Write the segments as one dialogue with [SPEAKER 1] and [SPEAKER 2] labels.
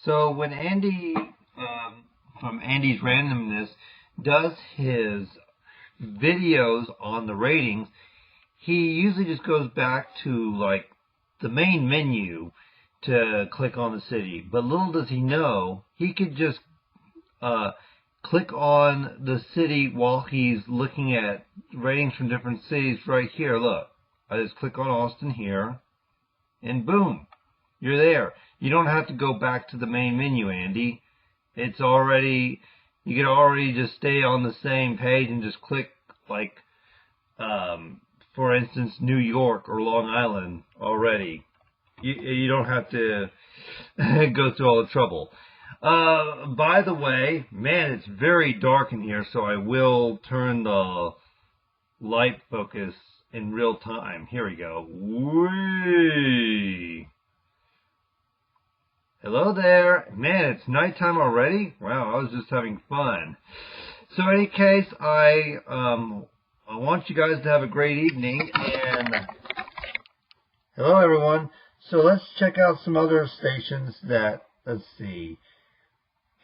[SPEAKER 1] So when Andy from Andy's Randomness does his videos on the ratings, he usually just goes back to like the main menu to click on the city. But little does he know, he could just click on the city while he's looking at ratings from different cities right here. Look, I just click on Austin here, and boom, you're there. You don't have to go back to the main menu, Andy. It's already, you can already just stay on the same page and just click, like, for instance, New York or Long Island already. You don't have to go through all the trouble. By the way, man, it's very dark in here, so I will turn the light focus in real time. Here we go. Whee! Hello there. Man, it's nighttime already? Wow, I was just having fun. So in any case, I want you guys to have a great evening. And hello, everyone. So let's check out some other stations that, let's see.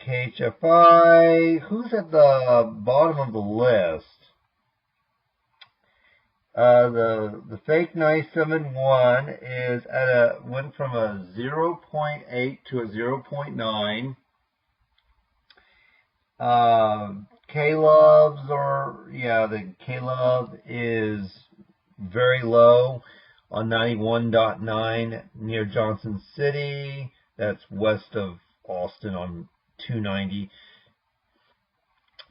[SPEAKER 1] KHFI, who's at the bottom of the list? The fake 971 is at went from a 0.8 to a 0.9. K-Loves the K-Love is very low on 91.9 near Johnson City. That's west of Austin on 290.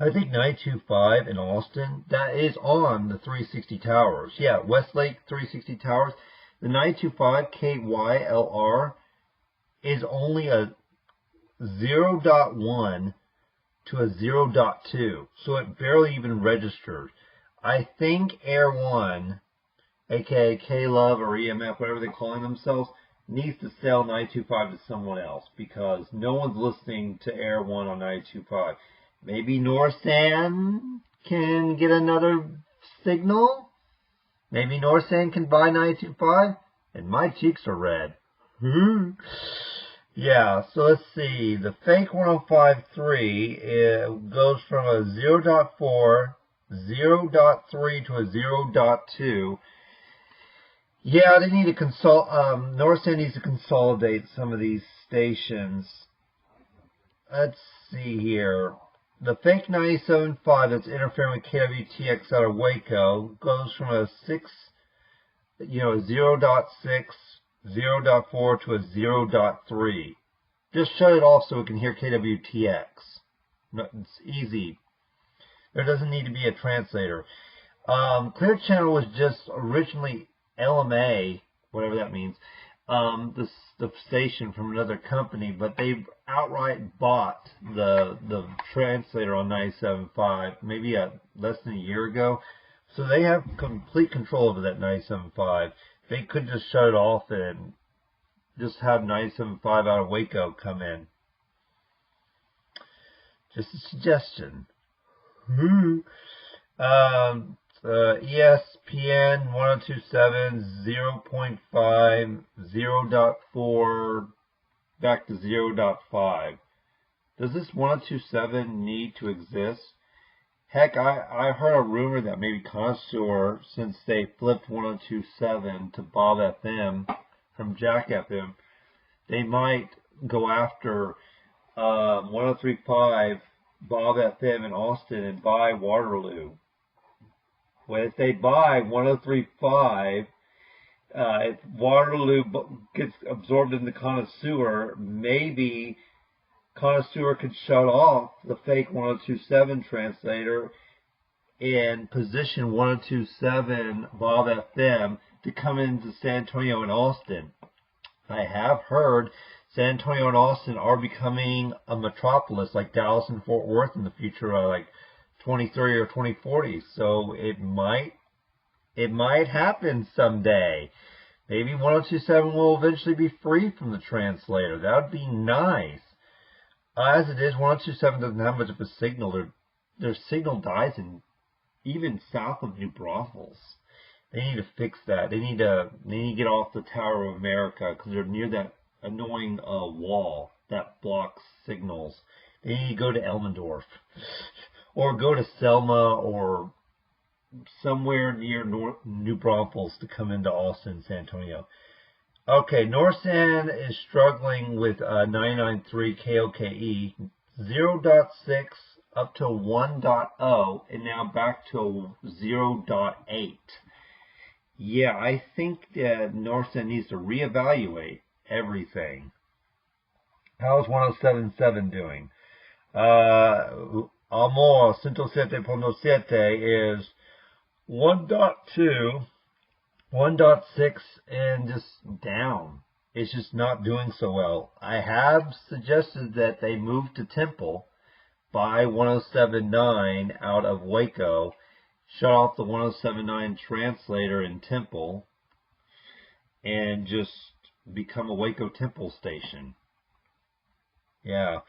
[SPEAKER 1] I think 925 in Austin, that is on the 360 towers. Yeah, Westlake 360 towers. The 925 KYLR is only a 0.1 to a 0.2, so it barely even registered. I think Air One, aka K-Love or EMF, whatever they're calling themselves, needs to sell 925 to someone else, because no one's listening to Air One on 925. Maybe Norsan can get another signal. Maybe Norsan can buy 925. And my cheeks are red. Yeah, so let's see. The fake 105.3 goes from a 0.4, 0.3 to a 0.2. Yeah, they need to Norsan needs to consolidate some of these stations. Let's see here. The fake 97.5 that's interfering with KWTX out of Waco goes from a 0.6, 0.4 to a 0.3. Just shut it off so we can hear KWTX. It's easy. There doesn't need to be a translator. Clear Channel was just originally LMA, whatever that means, the station from another company, but they outright bought the translator on 97.5 maybe less than a year ago. So they have complete control over that 97.5. They could just shut it off and just have 97.5 out of Waco come in. Just a suggestion. ESPN 1027 0.5 0.4 back to 0.5. Does this 1027 need to exist? Heck, I heard a rumor that maybe Connoisseur, since they flipped 1027 to Bob FM from Jack FM, they might go after 1035 Bob FM in Austin and buy Waterloo. Well, if they buy 1035, if Waterloo gets absorbed into Connoisseur, maybe Connoisseur could shut off the fake 1027 translator and position 1027 Bob FM to come into San Antonio and Austin. I have heard San Antonio and Austin are becoming a metropolis like Dallas and Fort Worth in the future, like 2030 or 2040. So it might happen someday. Maybe 1027 will eventually be free from the translator. That would be nice. As it is, 1027 doesn't have much of a signal. Their signal dies even south of New Braunfels. They need to fix that. They need to get off the Tower of America because they're near that annoying wall that blocks signals. They need to go to Elmendorf or go to Selma or somewhere near New Braunfels to come into Austin, San Antonio. Okay, Norsan is struggling with 993 KOKE, 0.6 up to 1.0, and now back to 0.8. Yeah, I think that Norsan needs to reevaluate everything. How's 107.7 doing? Amor 107.7 is 1.2, 1.6, and just down. It's just not doing so well. I have suggested that they move to Temple, buy 107.9 out of Waco, shut off the 107.9 translator in Temple, and just become a Waco Temple station. Yeah.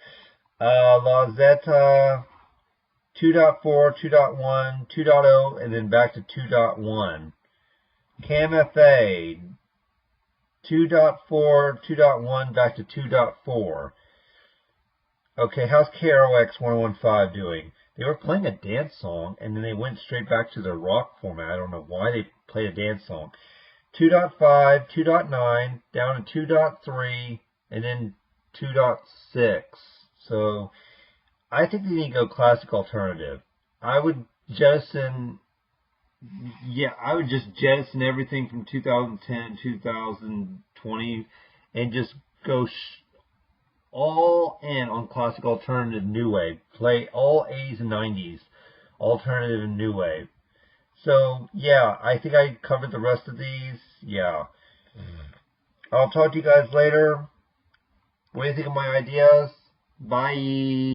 [SPEAKER 1] La Zeta 2.4, 2.1, 2.0, and then back to 2.1. CamFA 2.4, 2.1, back to 2.4. Okay, how's KROX 115 doing? They were playing a dance song, and then they went straight back to their rock format. I don't know why they played a dance song. 2.5, 2.9, down to 2.3, and then 2.6. So I think they need to go classic alternative. I would jettison, I would just jettison everything from 2010, 2020, and just go all in on classic alternative new wave. Play all 80s and 90s alternative and new wave. So yeah, I think I covered the rest of these. Yeah. I'll talk to you guys later. What do you think of my ideas? Bye.